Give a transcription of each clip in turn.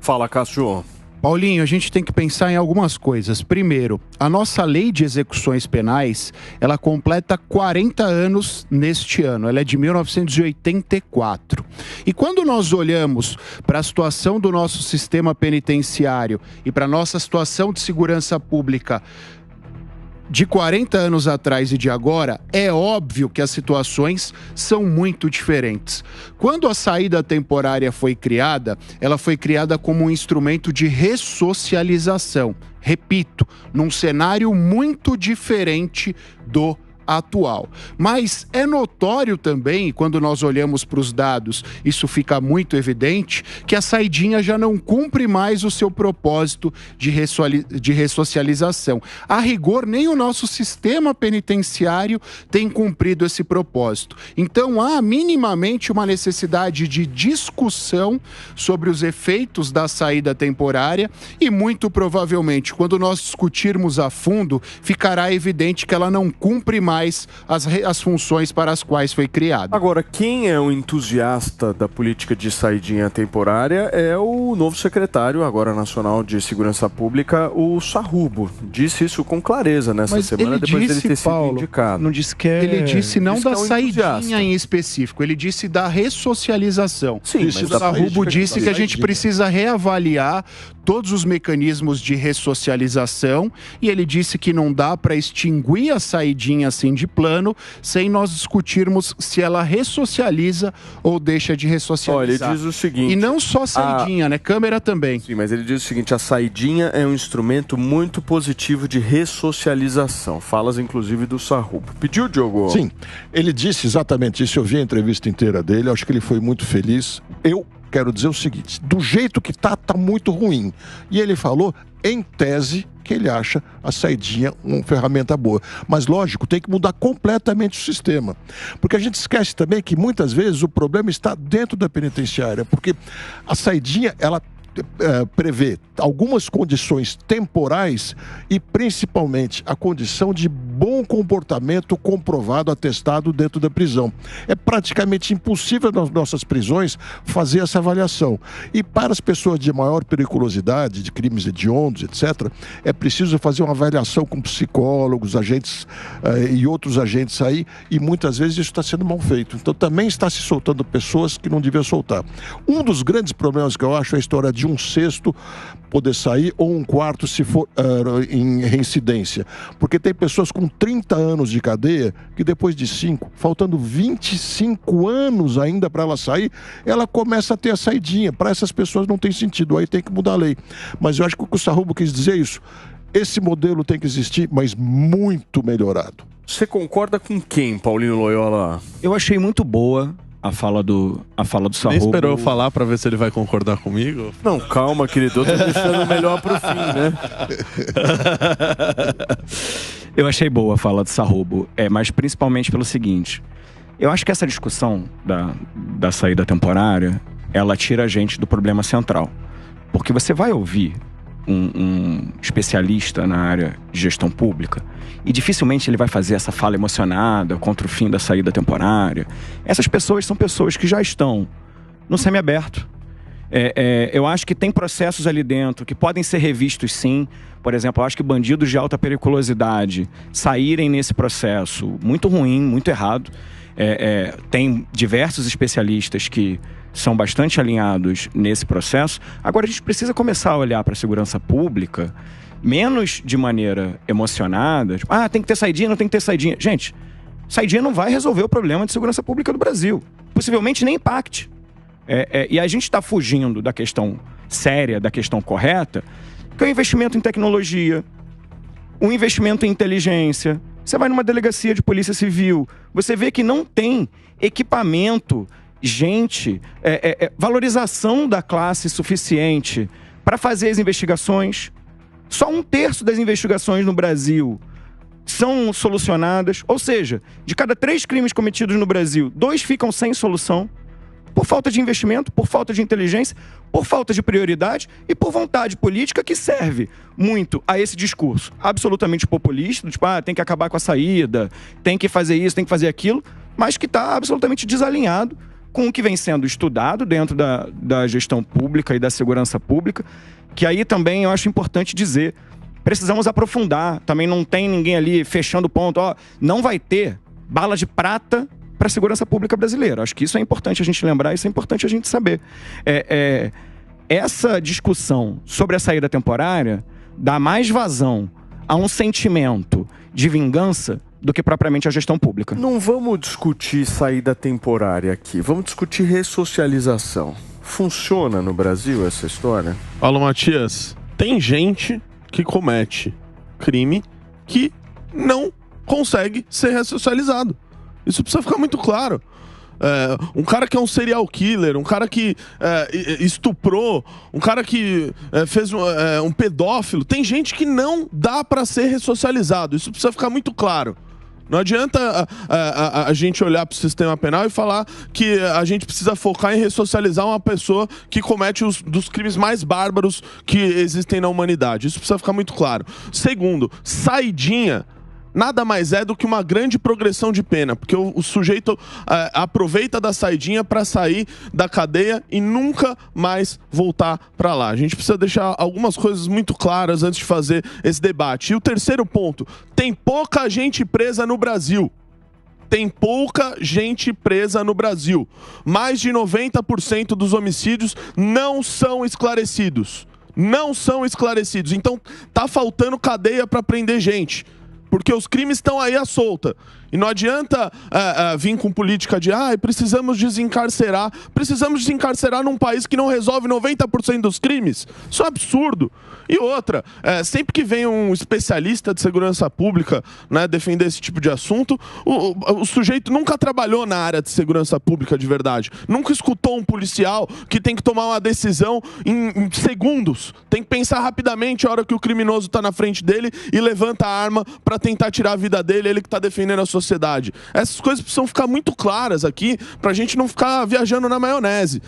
Fala, Cássio. Paulinho, a gente tem que pensar em algumas coisas. Primeiro, a nossa lei de execuções penais, ela completa 40 anos neste ano. Ela é de 1984. E quando nós olhamos para a situação do nosso sistema penitenciário e para a nossa situação de segurança pública de 40 anos atrás e de agora, é óbvio que as situações são muito diferentes. Quando a saída temporária foi criada, ela foi criada como um instrumento de ressocialização. Repito, num cenário muito diferente do atual. Mas é notório também, quando nós olhamos para os dados, isso fica muito evidente, que a saidinha já não cumpre mais o seu propósito de ressocialização. A rigor, nem o nosso sistema penitenciário tem cumprido esse propósito. Então, há minimamente uma necessidade de discussão sobre os efeitos da saída temporária e, muito provavelmente, quando nós discutirmos a fundo, ficará evidente que ela não cumpre mais as funções para as quais foi criada. Agora, quem é o entusiasta da política de saidinha temporária é o novo secretário, agora nacional de Segurança Pública, o Sarrubo. Disse isso com clareza nessa semana, depois dele ter sido indicado. Não disse que é... Ele disse não da saidinha em específico, ele disse da ressocialização. Sim, mas o Sarrubo disse que a gente precisa reavaliar todos os mecanismos de ressocialização e ele disse que não dá para extinguir a saidinha assim de plano sem nós discutirmos se ela ressocializa ou deixa de ressocializar. Olha, ele diz o seguinte... E não só saidinha, né? Câmera também. Sim, mas ele diz o seguinte, a saidinha é um instrumento muito positivo de ressocialização. Falas, inclusive, do Sarrubo. Pediu, Diogo? Sim, ele disse exatamente isso, eu vi a entrevista inteira dele, acho que ele foi muito feliz. Eu quero dizer o seguinte, do jeito que tá muito ruim. E ele falou, em tese, que ele acha a saidinha uma ferramenta boa. Mas, lógico, tem que mudar completamente o sistema. Porque a gente esquece também que, muitas vezes, o problema está dentro da penitenciária. Porque a saidinha, ela prevê algumas condições temporais e principalmente a condição de bom comportamento comprovado, atestado dentro da prisão. É praticamente impossível nas nossas prisões fazer essa avaliação. E para as pessoas de maior periculosidade, de crimes hediondos, etc., é preciso fazer uma avaliação com psicólogos, agentes e outros agentes aí, e muitas vezes isso está sendo mal feito. Então também está se soltando pessoas que não deviam soltar. Um dos grandes problemas que eu acho é a história de um sexto poder sair ou um quarto se for em reincidência. Porque tem pessoas com 30 anos de cadeia que depois de 5, faltando 25 anos ainda para ela sair, ela começa a ter a saidinha. Para essas pessoas não tem sentido, aí tem que mudar a lei. Mas eu acho que o Sarrubo quis dizer isso. Esse modelo tem que existir, mas muito melhorado. Você concorda com quem, Paulinho Loyola? Eu achei muito boa a fala do Sarrubo. Nem esperou eu falar pra ver se ele vai concordar comigo? Não, calma, querido. Eu tô deixando melhor pro fim, né? Eu achei boa a fala do Sarrubo, mas principalmente pelo seguinte. Eu acho que essa discussão da saída temporária, ela tira a gente do problema central. Porque você vai ouvir um especialista na área de gestão pública e dificilmente ele vai fazer essa fala emocionada contra o fim da saída temporária. Essas pessoas são pessoas que já estão no semiaberto. Eu acho que tem processos ali dentro que podem ser revistos, sim. Por exemplo, eu acho que bandidos de alta periculosidade saírem nesse processo muito ruim, muito errado. Tem diversos especialistas que são bastante alinhados nesse processo. Agora a gente precisa começar a olhar para a segurança pública menos de maneira emocionada. Tipo, tem que ter saidinha, não tem que ter saidinha. Gente, saidinha não vai resolver o problema de segurança pública do Brasil. Possivelmente nem impacte. E a gente está fugindo da questão séria, da questão correta, que é o investimento em tecnologia, o investimento em inteligência. Você vai numa delegacia de polícia civil, você vê que não tem equipamento, valorização da classe suficiente para fazer as investigações. Só 1/3 das investigações no Brasil são solucionadas. Ou seja, de cada 3 crimes cometidos no Brasil, 2 ficam sem solução. Por falta de investimento, por falta de inteligência, por falta de prioridade e por vontade política que serve muito a esse discurso absolutamente populista, tipo, tem que acabar com a saída, tem que fazer isso, tem que fazer aquilo, mas que está absolutamente desalinhado com o que vem sendo estudado dentro da gestão pública e da segurança pública, que aí também eu acho importante dizer, precisamos aprofundar, também não tem ninguém ali fechando o ponto, não vai ter bala de prata para a segurança pública brasileira. Acho que isso é importante a gente lembrar, isso é importante a gente saber. Essa discussão sobre a saída temporária dá mais vazão a um sentimento de vingança do que propriamente a gestão pública. Não vamos discutir saída temporária aqui, vamos discutir ressocialização. Funciona no Brasil essa história? Paulo Matias, tem gente que comete crime que não consegue ser ressocializado. Isso precisa ficar muito claro. Um cara que é um serial killer, um cara que estuprou, um cara que fez um pedófilo, tem gente que não dá para ser ressocializado. Isso precisa ficar muito claro. Não adianta a gente olhar para o sistema penal e falar que a gente precisa focar em ressocializar uma pessoa que comete dos crimes mais bárbaros que existem na humanidade. Isso precisa ficar muito claro. Segundo, saidinha nada mais é do que uma grande progressão de pena, porque o sujeito aproveita da saidinha para sair da cadeia e nunca mais voltar para lá. A gente precisa deixar algumas coisas muito claras antes de fazer esse debate. E o terceiro ponto, tem pouca gente presa no Brasil. Tem pouca gente presa no Brasil. Mais de 90% dos homicídios não são esclarecidos. Não são esclarecidos. Então tá faltando cadeia para prender gente. Porque os crimes estão aí à solta. E não adianta vir com política de precisamos desencarcerar. Precisamos desencarcerar num país que não resolve 90% dos crimes. Isso é um absurdo. E outra, sempre que vem um especialista de segurança pública, né, defender esse tipo de assunto, o sujeito nunca trabalhou na área de segurança pública de verdade. Nunca escutou um policial que tem que tomar uma decisão em segundos. Tem que pensar rapidamente a hora que o criminoso está na frente dele e levanta a arma para tentar tirar a vida dele, ele que está defendendo a sociedade. Essas coisas precisam ficar muito claras aqui pra gente não ficar viajando na maionese.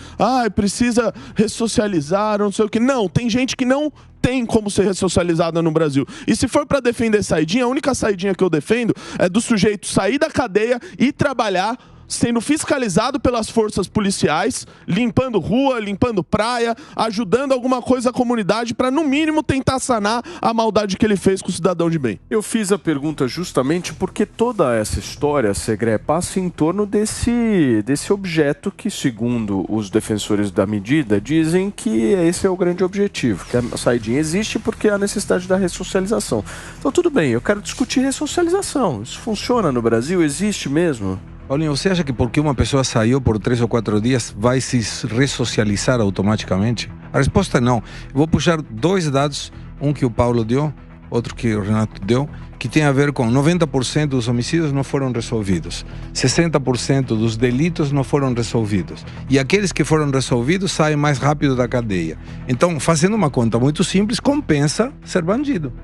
Precisa ressocializar, não sei o que. Não, tem gente que não tem como ser ressocializada no Brasil. E se for pra defender saidinha, a única saidinha que eu defendo é do sujeito sair da cadeia e trabalhar sendo fiscalizado pelas forças policiais, limpando rua, limpando praia, ajudando alguma coisa à comunidade para, no mínimo, tentar sanar a maldade que ele fez com o cidadão de bem. Eu fiz a pergunta justamente porque toda essa história, Segré, passa em torno desse objeto que, segundo os defensores da medida, dizem que esse é o grande objetivo, que a saidinha existe porque há necessidade da ressocialização. Então, tudo bem, eu quero discutir ressocialização. Isso funciona no Brasil? Existe mesmo? Paulinho, você acha que porque uma pessoa saiu por 3 ou 4 dias vai se ressocializar automaticamente? A resposta é não. Eu vou puxar 2 dados, um que o Paulo deu, outro que o Renato deu, que tem a ver com 90% dos homicídios não foram resolvidos, 60% dos delitos não foram resolvidos, e aqueles que foram resolvidos saem mais rápido da cadeia. Então, fazendo uma conta muito simples, compensa ser bandido.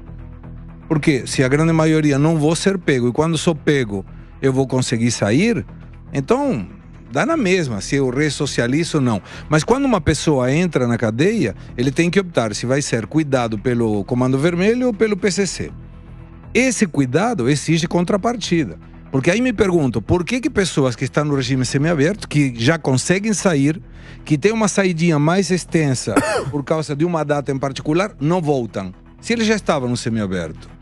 Porque se a grande maioria não vou ser pego, e quando sou pego eu vou conseguir sair, então dá na mesma se eu ressocializo ou não. Mas quando uma pessoa entra na cadeia, ele tem que optar se vai ser cuidado pelo Comando Vermelho ou pelo PCC. Esse cuidado exige contrapartida. Porque aí me pergunto, por que pessoas que estão no regime semiaberto, que já conseguem sair, que tem uma saidinha mais extensa por causa de uma data em particular, não voltam? Se eles já estavam no semiaberto.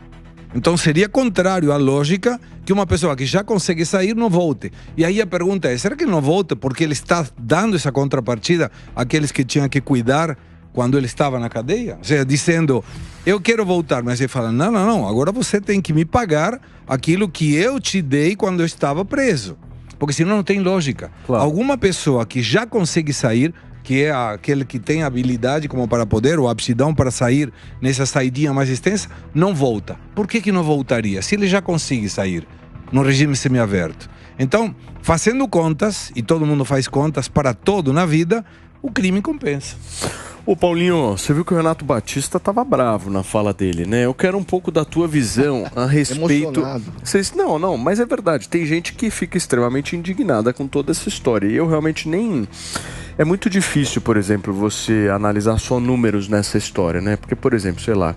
Então seria contrário à lógica que uma pessoa que já consegue sair não volte. E aí a pergunta é, será que ele não volta porque ele está dando essa contrapartida àqueles que tinham que cuidar quando ele estava na cadeia? Ou seja, dizendo, eu quero voltar, mas ele fala, não, agora você tem que me pagar aquilo que eu te dei quando eu estava preso. Porque senão não tem lógica. Claro. Alguma pessoa que já consegue sair, que é aquele que tem habilidade como para poder, ou aptidão para sair nessa saidinha mais extensa, não volta. Por que não voltaria? Se ele já consegue sair no regime semiaberto. Então, fazendo contas, e todo mundo faz contas para todo na vida, o crime compensa. Ô Paulinho, você viu que o Renato Batista estava bravo na fala dele, né? Eu quero um pouco da tua visão a respeito... Não, mas é verdade. Tem gente que fica extremamente indignada com toda essa história. E eu realmente nem... É muito difícil, por exemplo, você analisar só números nessa história, né? Porque, por exemplo, sei lá,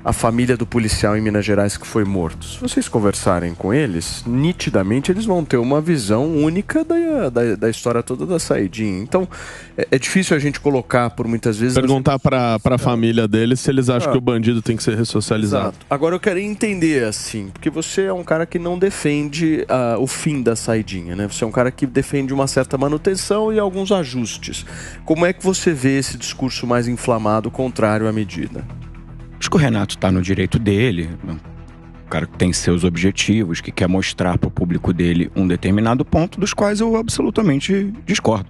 a família do policial em Minas Gerais que foi morto. Se vocês conversarem com eles, nitidamente eles vão ter uma visão única da história toda da saidinha. Então, é difícil a gente colocar por muitas vezes... Perguntar para a família deles se eles acham que o bandido tem que ser ressocializado. Exato. Agora eu quero entender, assim, porque você é um cara que não defende o fim da saidinha, né? Você é um cara que defende uma certa manutenção e alguns ajustes. Como é que você vê esse discurso mais inflamado, contrário à medida? Acho que o Renato está no direito dele, o cara que tem seus objetivos, que quer mostrar para o público dele um determinado ponto, dos quais eu absolutamente discordo.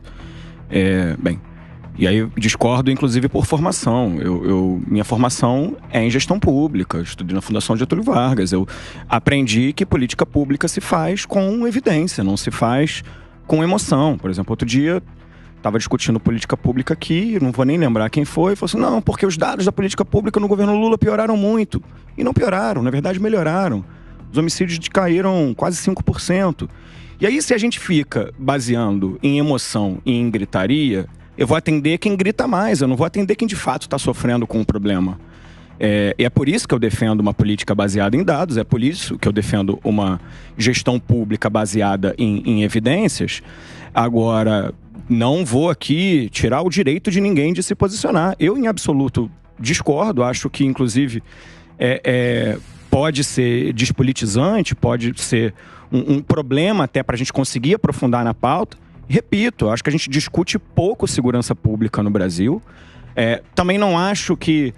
Bem, e aí discordo inclusive por formação. Minha formação é em gestão pública, eu estudei na Fundação Getúlio Vargas, eu aprendi que política pública se faz com evidência, não se faz com emoção. Por exemplo, outro dia estava discutindo política pública aqui, não vou nem lembrar quem foi, falou assim, não, porque os dados da política pública no governo Lula pioraram muito. E não pioraram, na verdade melhoraram. Os homicídios caíram quase 5%. E aí, se a gente fica baseando em emoção e em gritaria, eu vou atender quem grita mais, eu não vou atender quem de fato está sofrendo com o problema. E é por isso que eu defendo uma política baseada em dados, é por isso que eu defendo uma gestão pública baseada em evidências. Agora, não vou aqui tirar o direito de ninguém de se posicionar. Eu, em absoluto, discordo. Acho que, inclusive, pode ser despolitizante, pode ser um problema até para a gente conseguir aprofundar na pauta. Repito, acho que a gente discute pouco segurança pública no Brasil. Também não acho que...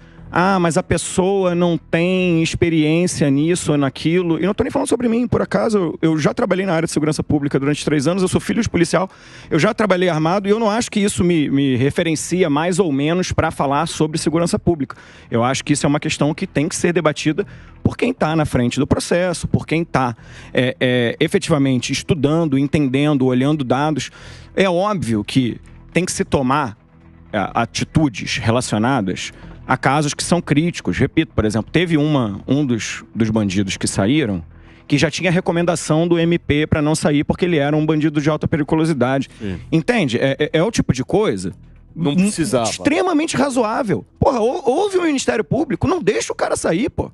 mas a pessoa não tem experiência nisso ou naquilo. E não estou nem falando sobre mim, por acaso. Eu já trabalhei na área de segurança pública durante 3 anos, eu sou filho de policial, eu já trabalhei armado e eu não acho que isso me referencia mais ou menos para falar sobre segurança pública. Eu acho que isso é uma questão que tem que ser debatida por quem está na frente do processo, por quem está efetivamente estudando, entendendo, olhando dados. É óbvio que tem que se tomar atitudes relacionadas a casos que são críticos. Repito, por exemplo, teve um dos bandidos que saíram que já tinha recomendação do MP para não sair porque ele era um bandido de alta periculosidade. Sim. Entende? É o tipo de coisa... Não precisava. Extremamente razoável. Porra, ouve o Ministério Público, não deixa o cara sair, pô.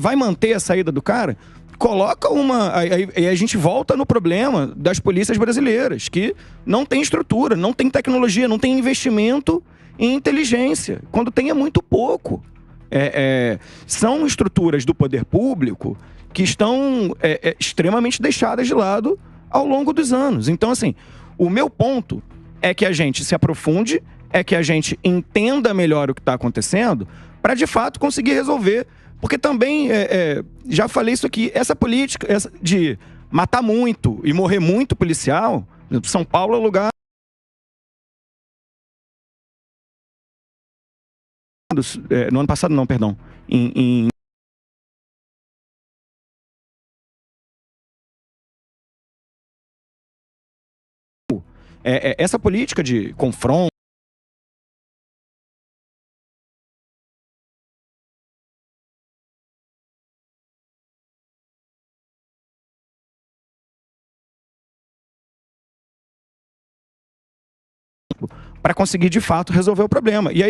Vai manter a saída do cara? Coloca aí a gente volta no problema das polícias brasileiras, que não tem estrutura, não tem tecnologia, não tem investimento em inteligência, quando tem é muito pouco. São estruturas do poder público que estão extremamente deixadas de lado ao longo dos anos. Então, assim, o meu ponto é que a gente se aprofunde, é que a gente entenda melhor o que está acontecendo, para de fato conseguir resolver. Porque também, já falei isso aqui, essa política de matar muito e morrer muito policial, São Paulo é o lugar... no ano passado não, perdão. Essa política de confronto para conseguir de fato resolver o problema. E aí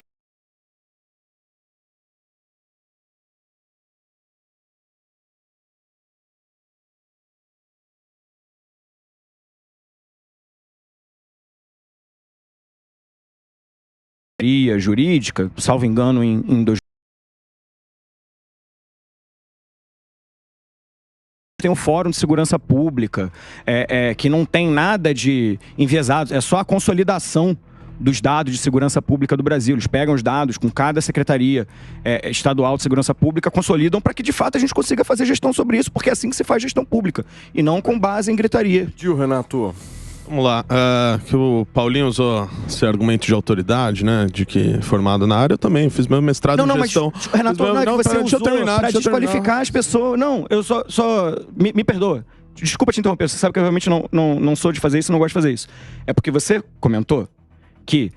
jurídica, salvo engano, em 2000. Tem um Fórum de Segurança Pública, que não tem nada de enviesado, é só a consolidação dos dados de segurança pública do Brasil. Eles pegam os dados com cada secretaria estadual de segurança pública, consolidam para que de fato a gente consiga fazer gestão sobre isso, porque é assim que se faz gestão pública, e não com base em gritaria. Tio Renato, vamos lá, que o Paulinho usou esse argumento de autoridade, né, de que formado na área, eu também fiz meu mestrado em gestão. Mas, Renato, não é que você usou para desqualificar as pessoas. Não, eu só me perdoa. Desculpa te interromper, você sabe que eu realmente não sou de fazer isso, não gosto de fazer isso. É porque você comentou que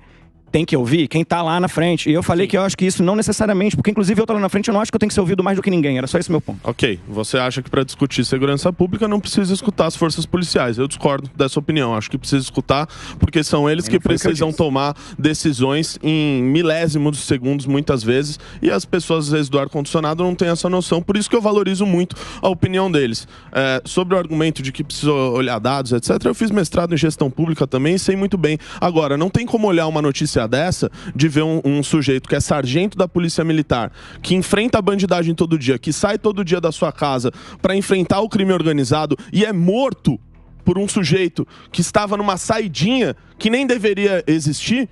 tem que ouvir quem tá lá na frente. E eu falei que eu acho que isso não necessariamente, porque inclusive eu tô lá na frente, eu não acho que eu tenho que ser ouvido mais do que ninguém. Era só esse meu ponto. Ok, você acha que para discutir segurança pública não precisa escutar as forças policiais. Eu discordo dessa opinião. Acho que precisa escutar, porque são eles que precisam tomar decisões em milésimos de segundos, muitas vezes, e as pessoas, às vezes, do ar-condicionado não têm essa noção. Por isso que eu valorizo muito a opinião deles. Sobre o argumento de que precisa olhar dados, etc., eu fiz mestrado em gestão pública também e sei muito bem. Agora, não tem como olhar uma notícia dessa de ver um sujeito que é sargento da polícia militar, que enfrenta a bandidagem todo dia, que sai todo dia da sua casa para enfrentar o crime organizado e é morto por um sujeito que estava numa saidinha que nem deveria existir,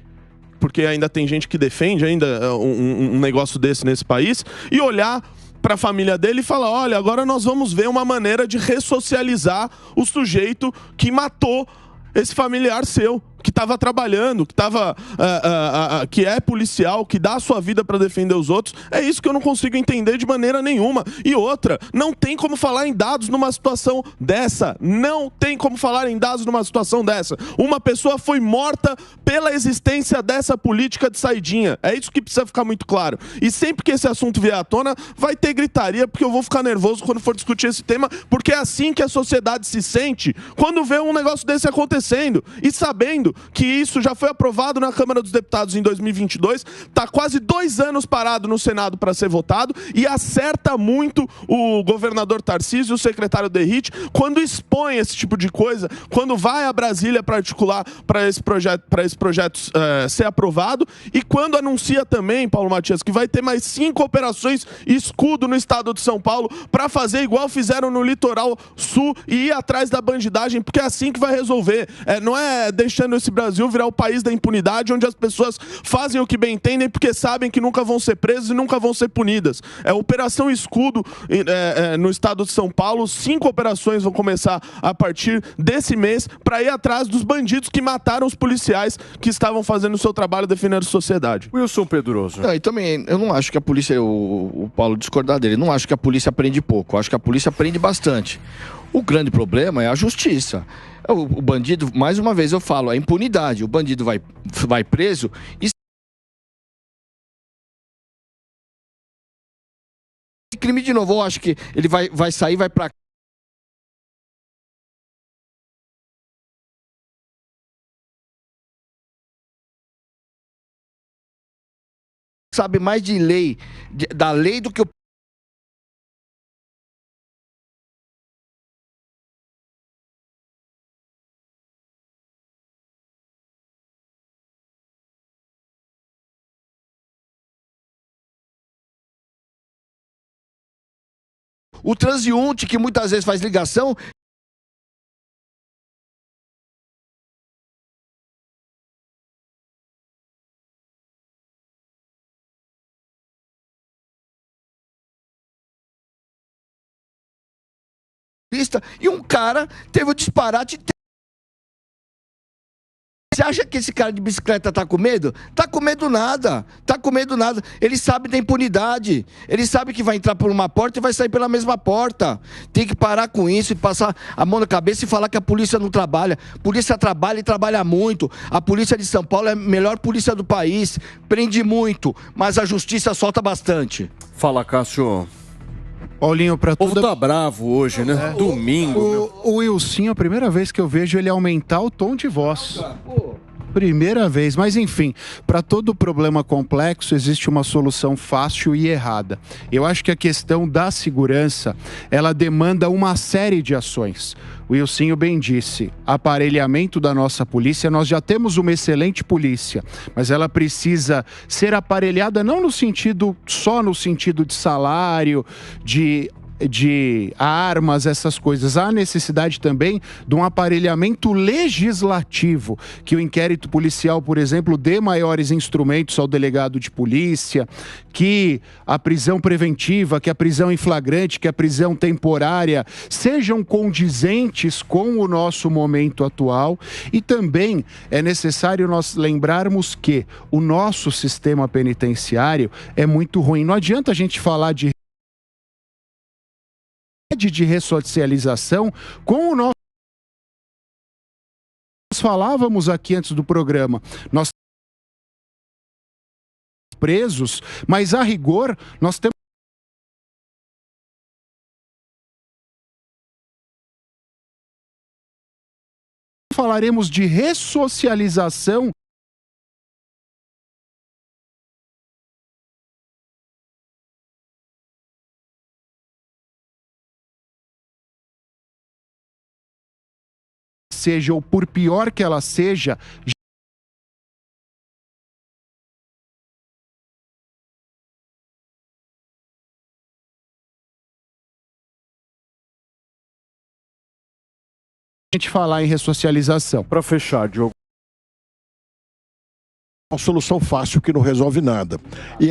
porque ainda tem gente que defende ainda um negócio desse nesse país, e olhar para a família dele e falar, olha, agora nós vamos ver uma maneira de ressocializar o sujeito que matou esse familiar seu, que estava trabalhando, que é policial, que dá a sua vida para defender os outros. É isso que eu não consigo entender de maneira nenhuma. E outra, não tem como falar em dados numa situação dessa. Não tem como falar em dados numa situação dessa. Uma pessoa foi morta pela existência dessa política de saidinha. É isso que precisa ficar muito claro. E sempre que esse assunto vier à tona, vai ter gritaria, porque eu vou ficar nervoso quando for discutir esse tema, porque é assim que a sociedade se sente quando vê um negócio desse acontecendo. E sabendo que isso já foi aprovado na Câmara dos Deputados em 2022, está quase 2 anos parado no Senado para ser votado, e acerta muito o governador Tarcísio e o secretário Derrite quando expõe esse tipo de coisa, quando vai a Brasília para articular para esse projeto ser aprovado, e quando anuncia também, Paulo Matias, que vai ter mais 5 operações escudo no estado de São Paulo para fazer igual fizeram no litoral sul e ir atrás da bandidagem, porque é assim que vai resolver. Não é deixando esse Brasil virar o país da impunidade, onde as pessoas fazem o que bem entendem porque sabem que nunca vão ser presas e nunca vão ser punidas. Operação Escudo no estado de São Paulo, 5 operações vão começar a partir desse mês para ir atrás dos bandidos que mataram os policiais que estavam fazendo o seu trabalho defendendo a sociedade. Wilson Pedroso. Não, e também, eu não acho que a polícia, o Paulo discordar dele, não acho que a polícia aprende pouco, eu acho que a polícia aprende bastante. O grande problema é a justiça. O bandido, mais uma vez eu falo, a impunidade. O bandido vai preso e crime de novo. Eu acho que ele vai sair, vai pra sabe mais de lei, da lei do que o transeunte que muitas vezes faz ligação. E um cara teve o disparate. Você acha que esse cara de bicicleta tá com medo? Tá com medo nada. Tá com medo nada. Ele sabe da impunidade. Ele sabe que vai entrar por uma porta e vai sair pela mesma porta. Tem que parar com isso e passar a mão na cabeça e falar que a polícia não trabalha. A polícia trabalha e trabalha muito. A polícia de São Paulo é a melhor polícia do país. Prende muito, mas a justiça solta bastante. Fala, Cássio. Paulinho, pra O povo toda... tá bravo hoje, né? Domingo. O Wilson, a primeira vez que eu vejo ele aumentar o tom de voz. Primeira vez, mas enfim, para todo problema complexo existe uma solução fácil e errada. Eu acho que a questão da segurança, ela demanda uma série de ações. O Wilson bem disse, aparelhamento da nossa polícia, nós já temos uma excelente polícia, mas ela precisa ser aparelhada não no sentido, só no sentido de salário, de armas, essas coisas. Há necessidade também de um aparelhamento legislativo, que o inquérito policial, por exemplo, dê maiores instrumentos ao delegado de polícia, que a prisão preventiva, que a prisão em flagrante, que a prisão temporária sejam condizentes com o nosso momento atual. E também é necessário nós lembrarmos que o nosso sistema penitenciário é muito ruim. Não adianta a gente falar de ressocialização com o nosso... Nós falávamos aqui antes do programa, nós presos, mas a rigor nós temos falaremos de ressocialização seja, ou por pior que ela seja, a gente falar em ressocialização. Para fechar, Diogo. Uma solução fácil que não resolve nada. E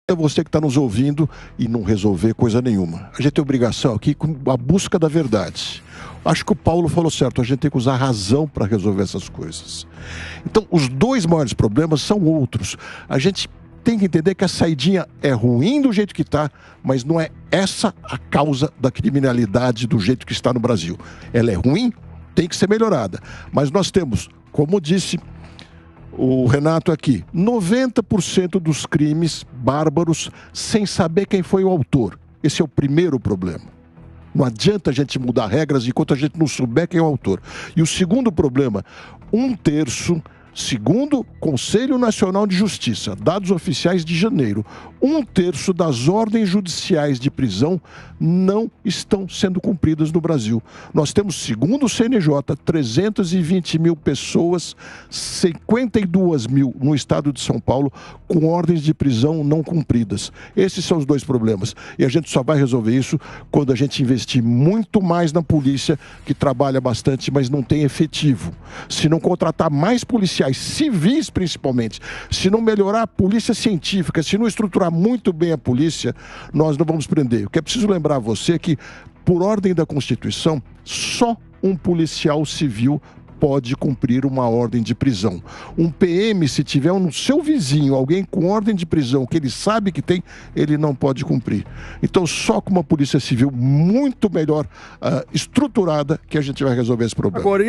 é você que está nos ouvindo e não resolver coisa nenhuma. A gente tem obrigação aqui com a busca da verdade. Acho que o Paulo falou certo, a gente tem que usar a razão para resolver essas coisas. Então, os dois maiores problemas são outros. A gente tem que entender que a saidinha é ruim do jeito que está, mas não é essa a causa da criminalidade do jeito que está no Brasil. Ela é ruim, tem que ser melhorada. Mas nós temos, como disse o Renato aqui, 90% dos crimes bárbaros sem saber quem foi o autor. Esse é o primeiro problema. Não adianta a gente mudar regras enquanto a gente não souber quem é o autor. E o segundo problema, 1/3, segundo o Conselho Nacional de Justiça, dados oficiais de janeiro, 1/3 das ordens judiciais de prisão não estão sendo cumpridas no Brasil. Nós temos, segundo o CNJ, 320 mil pessoas, 52 mil no estado de São Paulo, com ordens de prisão não cumpridas. Esses são os dois problemas. E a gente só vai resolver isso quando a gente investir muito mais na polícia, que trabalha bastante, mas não tem efetivo. Se não contratar mais policiais civis, principalmente, se não melhorar a polícia científica, se não estruturar muito bem a polícia, nós não vamos prender. O que é preciso lembrar a você é que, por ordem da Constituição, só um policial civil pode cumprir uma ordem de prisão. Um PM, se tiver no seu vizinho alguém com ordem de prisão que ele sabe que tem, ele não pode cumprir. Então, só com uma polícia civil muito melhor estruturada que a gente vai resolver esse problema. Agora,